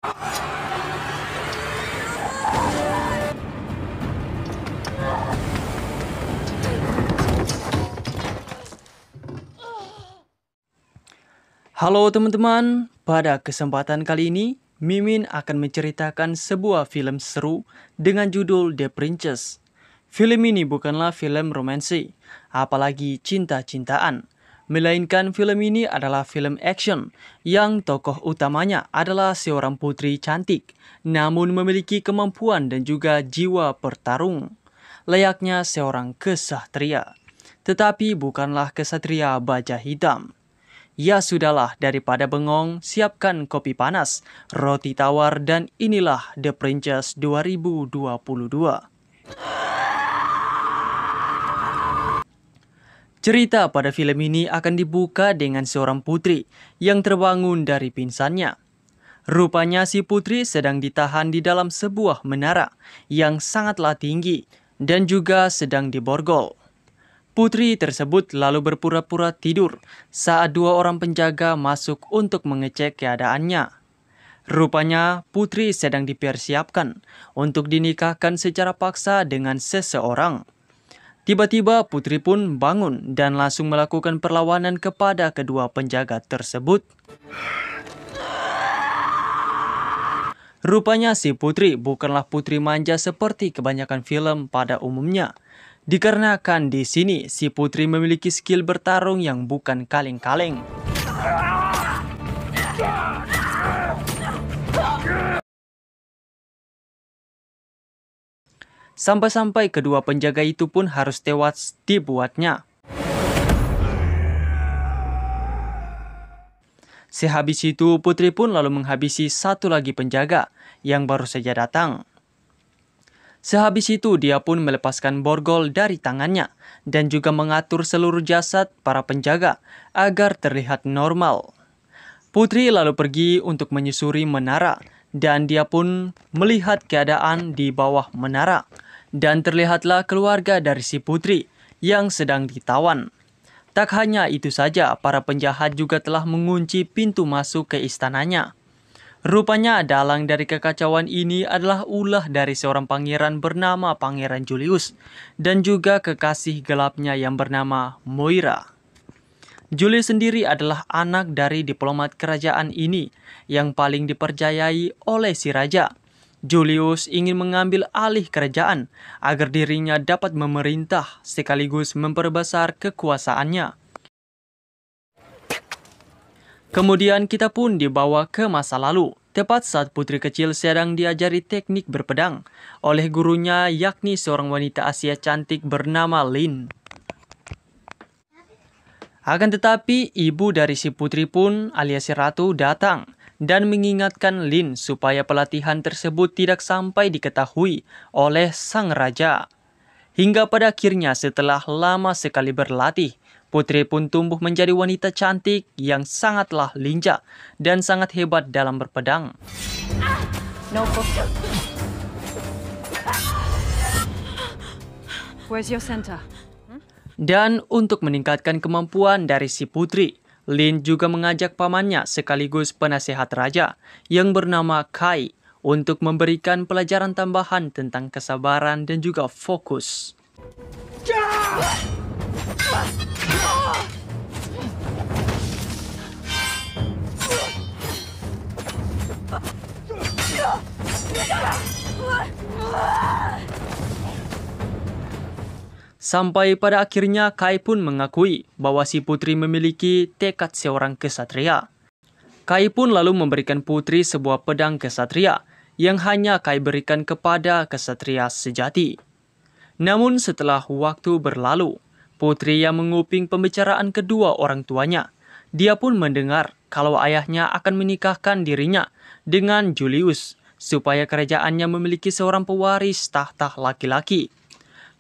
Halo teman-teman, pada kesempatan kali ini Mimin akan menceritakan sebuah film seru dengan judul The Princess. Film ini bukanlah film romansi, apalagi cinta-cintaan, melainkan film ini adalah film action yang tokoh utamanya adalah seorang putri cantik, namun memiliki kemampuan dan juga jiwa bertarung, layaknya seorang kesatria. Tetapi bukanlah kesatria baja hitam. Ya sudahlah, daripada bengong, siapkan kopi panas, roti tawar, dan inilah The Princess 2022. Cerita pada film ini akan dibuka dengan seorang putri yang terbangun dari pingsannya. Rupanya si putri sedang ditahan di dalam sebuah menara yang sangatlah tinggi dan juga sedang diborgol. Putri tersebut lalu berpura-pura tidur saat dua orang penjaga masuk untuk mengecek keadaannya. Rupanya putri sedang dipersiapkan untuk dinikahkan secara paksa dengan seseorang. Tiba-tiba putri pun bangun dan langsung melakukan perlawanan kepada kedua penjaga tersebut. Rupanya si putri bukanlah putri manja seperti kebanyakan film pada umumnya. Dikarenakan di sini si putri memiliki skill bertarung yang bukan kaleng-kaleng. Sampai-sampai kedua penjaga itu pun harus tewas dibuatnya. Sehabis itu putri pun lalu menghabisi satu lagi penjaga yang baru saja datang. Sehabis itu dia pun melepaskan borgol dari tangannya dan juga mengatur seluruh jasad para penjaga agar terlihat normal. Putri lalu pergi untuk menyusuri menara dan dia pun melihat keadaan di bawah menara dan terlihatlah keluarga dari si putri yang sedang ditawan. Tak hanya itu saja, para penjahat juga telah mengunci pintu masuk ke istananya. Rupanya dalang dari kekacauan ini adalah ulah dari seorang pangeran bernama Pangeran Julius dan juga kekasih gelapnya yang bernama Moira. Julius sendiri adalah anak dari diplomat kerajaan ini yang paling dipercayai oleh si raja. Julius ingin mengambil alih kerajaan agar dirinya dapat memerintah sekaligus memperbesar kekuasaannya. Kemudian kita pun dibawa ke masa lalu, tepat saat putri kecil sedang diajari teknik berpedang oleh gurunya, yakni seorang wanita Asia cantik bernama Lin. Akan tetapi ibu dari si putri pun alias si ratu datang dan mengingatkan Lin supaya pelatihan tersebut tidak sampai diketahui oleh sang raja. Hingga pada akhirnya setelah lama sekali berlatih, putri pun tumbuh menjadi wanita cantik yang sangatlah lincah dan sangat hebat dalam berpedang. Where's your center? Dan untuk meningkatkan kemampuan dari si putri, Lin juga mengajak pamannya sekaligus penasehat raja yang bernama Kai untuk memberikan pelajaran tambahan tentang kesabaran dan juga fokus. Sampai pada akhirnya Kai pun mengakui bahwa si putri memiliki tekad seorang kesatria. Kai pun lalu memberikan putri sebuah pedang kesatria yang hanya Kai berikan kepada kesatria sejati. Namun setelah waktu berlalu, putri yang menguping pembicaraan kedua orang tuanya, dia pun mendengar kalau ayahnya akan menikahkan dirinya dengan Julius supaya kerajaannya memiliki seorang pewaris tahta laki-laki.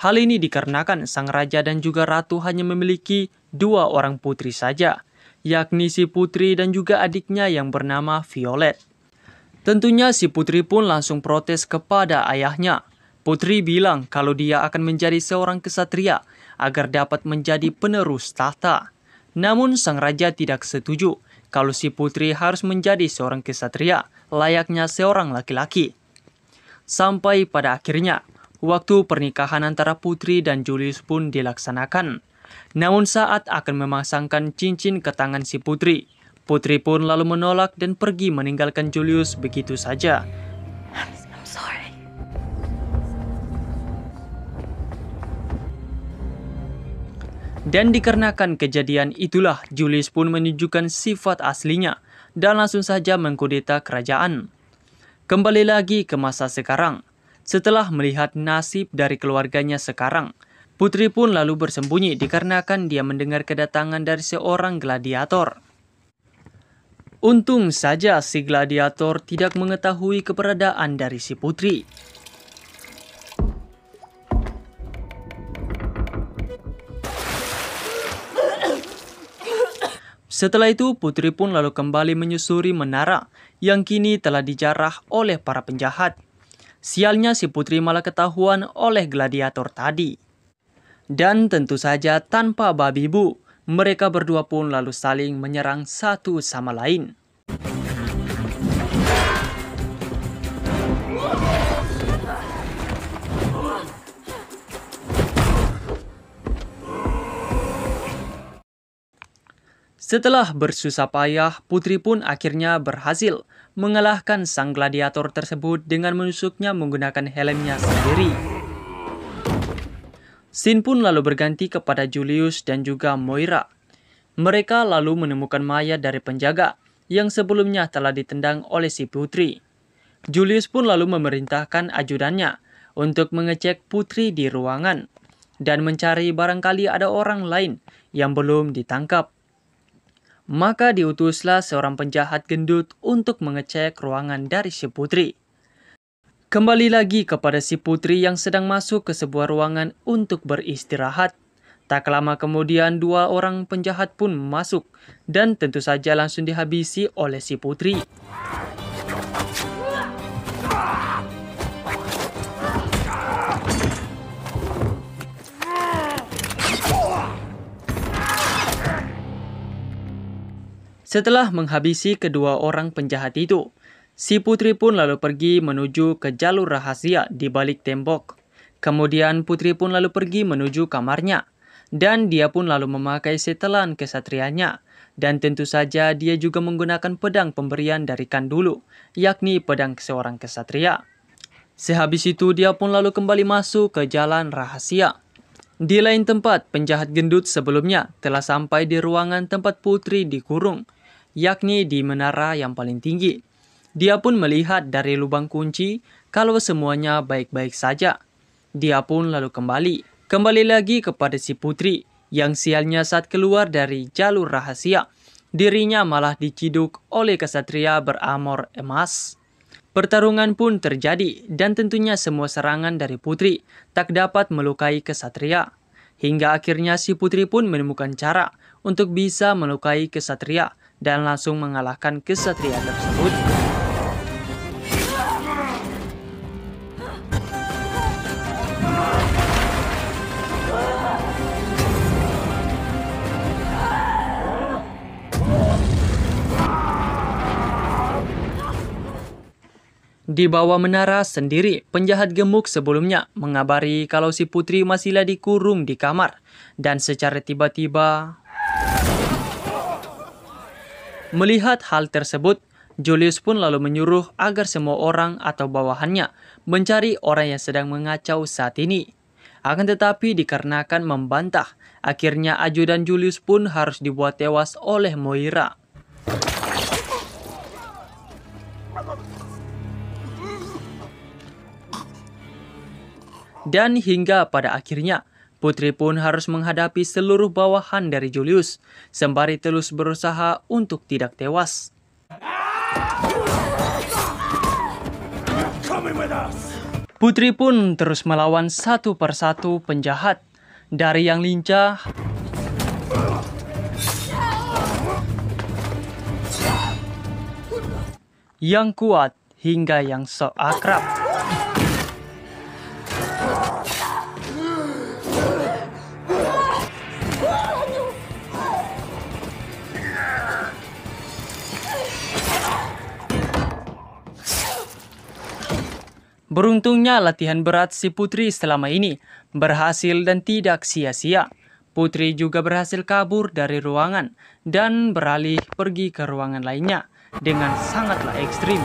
Hal ini dikarenakan sang raja dan juga ratu hanya memiliki dua orang putri saja, yakni si putri dan juga adiknya yang bernama Violet. Tentunya si putri pun langsung protes kepada ayahnya. Putri bilang kalau dia akan menjadi seorang kesatria agar dapat menjadi penerus tahta. Namun sang raja tidak setuju kalau si Putri harus menjadi seorang kesatria layaknya seorang laki-laki. Sampai pada akhirnya, waktu pernikahan antara Putri dan Julius pun dilaksanakan. Namun saat akan memasangkan cincin ke tangan si Putri, Putri pun lalu menolak dan pergi meninggalkan Julius begitu saja. I'm sorry. Dan dikarenakan kejadian itulah Julius pun menunjukkan sifat aslinya dan langsung saja mengkudeta kerajaan. Kembali lagi ke masa sekarang. Setelah melihat nasib dari keluarganya sekarang, Putri pun lalu bersembunyi dikarenakan dia mendengar kedatangan dari seorang gladiator. Untung saja si gladiator tidak mengetahui keberadaan dari si Putri. Setelah itu, Putri pun lalu kembali menyusuri menara yang kini telah dijarah oleh para penjahat. Sialnya si Putri malah ketahuan oleh gladiator tadi. Dan tentu saja tanpa babi bu, mereka berdua pun lalu saling menyerang satu sama lain. Setelah bersusah payah, Putri pun akhirnya berhasil mengalahkan sang gladiator tersebut dengan menusuknya menggunakan helmnya sendiri. Scene pun lalu berganti kepada Julius dan juga Moira. Mereka lalu menemukan mayat dari penjaga yang sebelumnya telah ditendang oleh si Putri. Julius pun lalu memerintahkan ajudannya untuk mengecek Putri di ruangan dan mencari barangkali ada orang lain yang belum ditangkap. Maka diutuslah seorang penjahat gendut untuk mengecek ruangan dari si Putri. Kembali lagi kepada si Putri yang sedang masuk ke sebuah ruangan untuk beristirahat. Tak lama kemudian dua orang penjahat pun masuk dan tentu saja langsung dihabisi oleh si Putri. Setelah menghabisi kedua orang penjahat itu, si Putri pun lalu pergi menuju ke jalur rahasia di balik tembok. Kemudian Putri pun lalu pergi menuju kamarnya. Dan dia pun lalu memakai setelan kesatrianya. Dan tentu saja dia juga menggunakan pedang pemberian dari Kandulu, yakni pedang seorang kesatria. Sehabis itu dia pun lalu kembali masuk ke jalan rahasia. Di lain tempat, penjahat gendut sebelumnya telah sampai di ruangan tempat Putri dikurung, yakni di menara yang paling tinggi. Dia pun melihat dari lubang kunci kalau semuanya baik-baik saja. Dia pun lalu kembali lagi kepada si Putri yang sialnya saat keluar dari jalur rahasia, dirinya malah diciduk oleh kesatria beramor emas. Pertarungan pun terjadi dan tentunya semua serangan dari Putri tak dapat melukai kesatria. Hingga akhirnya si Putri pun menemukan cara untuk bisa melukai kesatria dan langsung mengalahkan kesatria tersebut. Di bawah menara sendiri, penjahat gemuk sebelumnya mengabari kalau si Putri masihlah dikurung di kamar. Dan secara tiba-tiba, melihat hal tersebut, Julius pun lalu menyuruh agar semua orang atau bawahannya mencari orang yang sedang mengacau saat ini. Akan tetapi dikarenakan membantah, akhirnya ajudan Julius pun harus dibuat tewas oleh Moira. Dan hingga pada akhirnya, Putri pun harus menghadapi seluruh bawahan dari Julius, sembari terus berusaha untuk tidak tewas. Putri pun terus melawan satu persatu penjahat, dari yang lincah yang kuat hingga yang sok akrab. Beruntungnya latihan berat si Putri selama ini berhasil dan tidak sia-sia. Putri juga berhasil kabur dari ruangan dan beralih pergi ke ruangan lainnya dengan sangatlah ekstrim.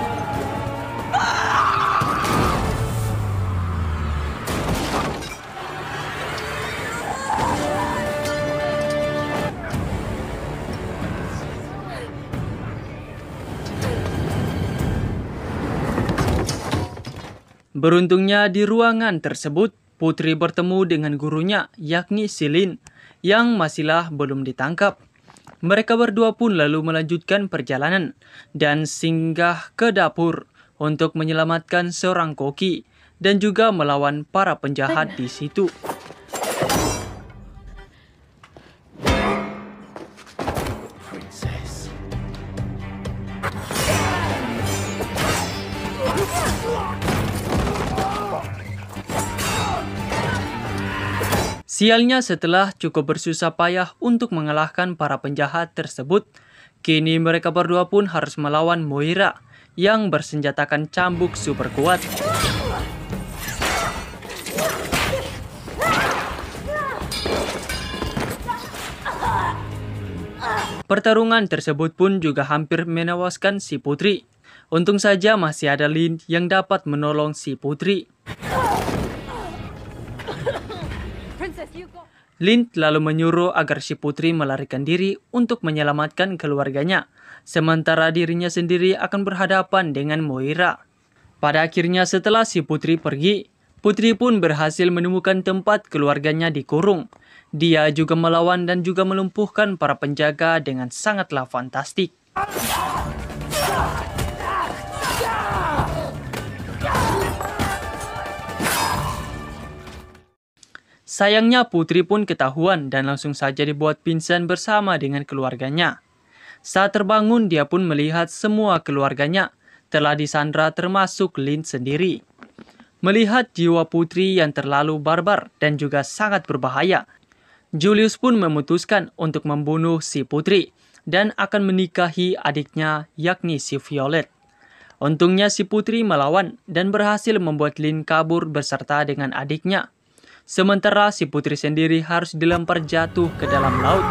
Beruntungnya di ruangan tersebut, Putri bertemu dengan gurunya, yakni si Lin, yang masihlah belum ditangkap. Mereka berdua pun lalu melanjutkan perjalanan dan singgah ke dapur untuk menyelamatkan seorang koki dan juga melawan para penjahat di situ. Sialnya setelah cukup bersusah payah untuk mengalahkan para penjahat tersebut, kini mereka berdua pun harus melawan Moira yang bersenjatakan cambuk super kuat. Pertarungan tersebut pun juga hampir menewaskan si Putri. Untung saja masih ada Lin yang dapat menolong si Putri. Lin lalu menyuruh agar si Putri melarikan diri untuk menyelamatkan keluarganya, sementara dirinya sendiri akan berhadapan dengan Moira. Pada akhirnya setelah si Putri pergi, Putri pun berhasil menemukan tempat keluarganya dikurung. Dia juga melawan dan juga melumpuhkan para penjaga dengan sangatlah fantastik. Sayangnya Putri pun ketahuan dan langsung saja dibuat pingsan bersama dengan keluarganya. Saat terbangun dia pun melihat semua keluarganya telah disandra termasuk Lin sendiri. Melihat jiwa Putri yang terlalu barbar dan juga sangat berbahaya, Julius pun memutuskan untuk membunuh si Putri dan akan menikahi adiknya yakni si Violet. Untungnya si Putri melawan dan berhasil membuat Lin kabur beserta dengan adiknya. Sementara si Putri sendiri harus dilempar jatuh ke dalam laut.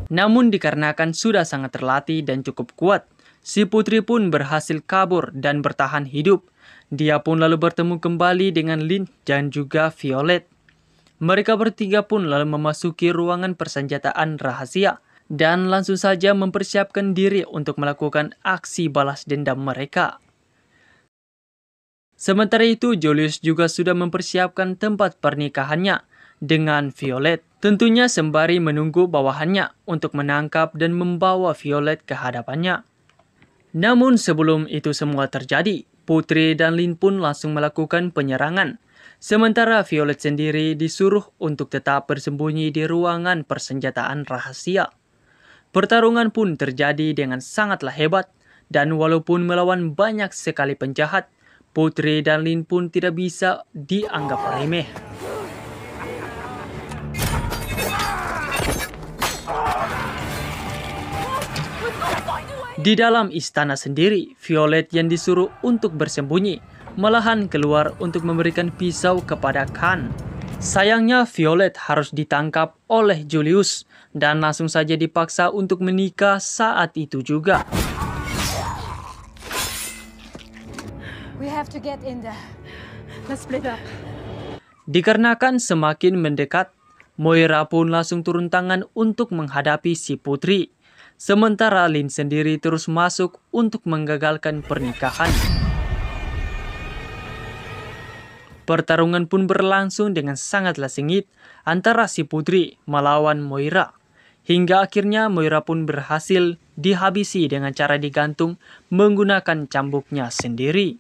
Namun dikarenakan sudah sangat terlatih dan cukup kuat, si Putri pun berhasil kabur dan bertahan hidup. Dia pun lalu bertemu kembali dengan Lin dan juga Violet. Mereka bertiga pun lalu memasuki ruangan persenjataan rahasia dan langsung saja mempersiapkan diri untuk melakukan aksi balas dendam mereka. Sementara itu, Julius juga sudah mempersiapkan tempat pernikahannya dengan Violet. Tentunya sembari menunggu bawahannya untuk menangkap dan membawa Violet ke hadapannya. Namun sebelum itu semua terjadi, Putri dan Lin pun langsung melakukan penyerangan. Sementara Violet sendiri disuruh untuk tetap bersembunyi di ruangan persenjataan rahasia. Pertarungan pun terjadi dengan sangatlah hebat, dan walaupun melawan banyak sekali penjahat, Putri dan Lin pun tidak bisa dianggap remeh. Di dalam istana sendiri, Violet yang disuruh untuk bersembunyi, malahan keluar untuk memberikan pisau kepada Khan. Sayangnya Violet harus ditangkap oleh Julius dan langsung saja dipaksa untuk menikah saat itu juga. We have to get in there. Let's split up. Dikarenakan semakin mendekat, Moira pun langsung turun tangan untuk menghadapi si Putri. Sementara Lin sendiri terus masuk untuk menggagalkan pernikahan. Pertarungan pun berlangsung dengan sangatlah sengit antara si Putri melawan Moira. Hingga akhirnya Moira pun berhasil dihabisi dengan cara digantung menggunakan cambuknya sendiri.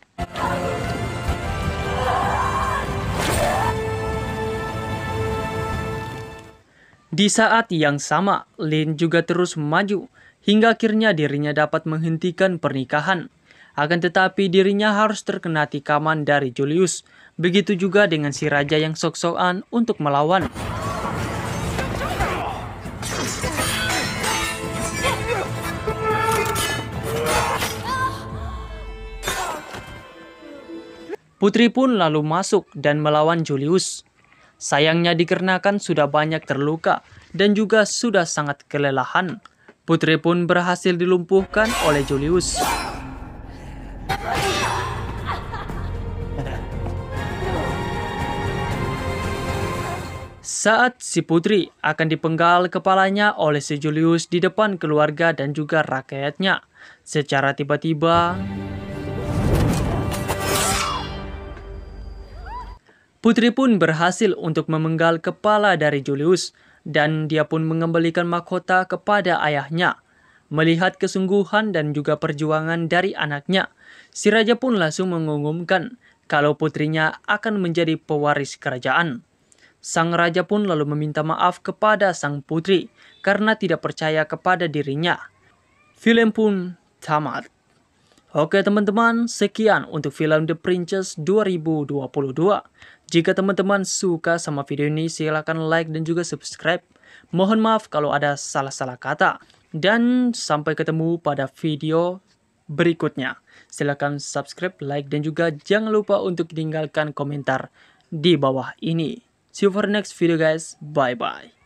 Di saat yang sama, Lin juga terus maju hingga akhirnya dirinya dapat menghentikan pernikahan. Akan tetapi dirinya harus terkena tikaman dari Julius. Begitu juga dengan si raja yang sok-sokan untuk melawan. Putri pun lalu masuk dan melawan Julius. Sayangnya dikarenakan sudah banyak terluka dan juga sudah sangat kelelahan, Putri pun berhasil dilumpuhkan oleh Julius. Saat si Putri akan dipenggal kepalanya oleh si Julius di depan keluarga dan juga rakyatnya, secara tiba-tiba Putri pun berhasil untuk memenggal kepala dari Julius dan dia pun mengembalikan mahkota kepada ayahnya. Melihat kesungguhan dan juga perjuangan dari anaknya, si raja pun langsung mengumumkan kalau putrinya akan menjadi pewaris kerajaan. Sang raja pun lalu meminta maaf kepada sang putri karena tidak percaya kepada dirinya. Film pun tamat. Oke teman-teman, sekian untuk film The Princess 2022. Jika teman-teman suka sama video ini, silahkan like dan juga subscribe. Mohon maaf kalau ada salah-salah kata. Dan sampai ketemu pada video berikutnya. Silahkan subscribe, like, dan juga jangan lupa untuk tinggalkan komentar di bawah ini. See you for the next video guys. Bye-bye.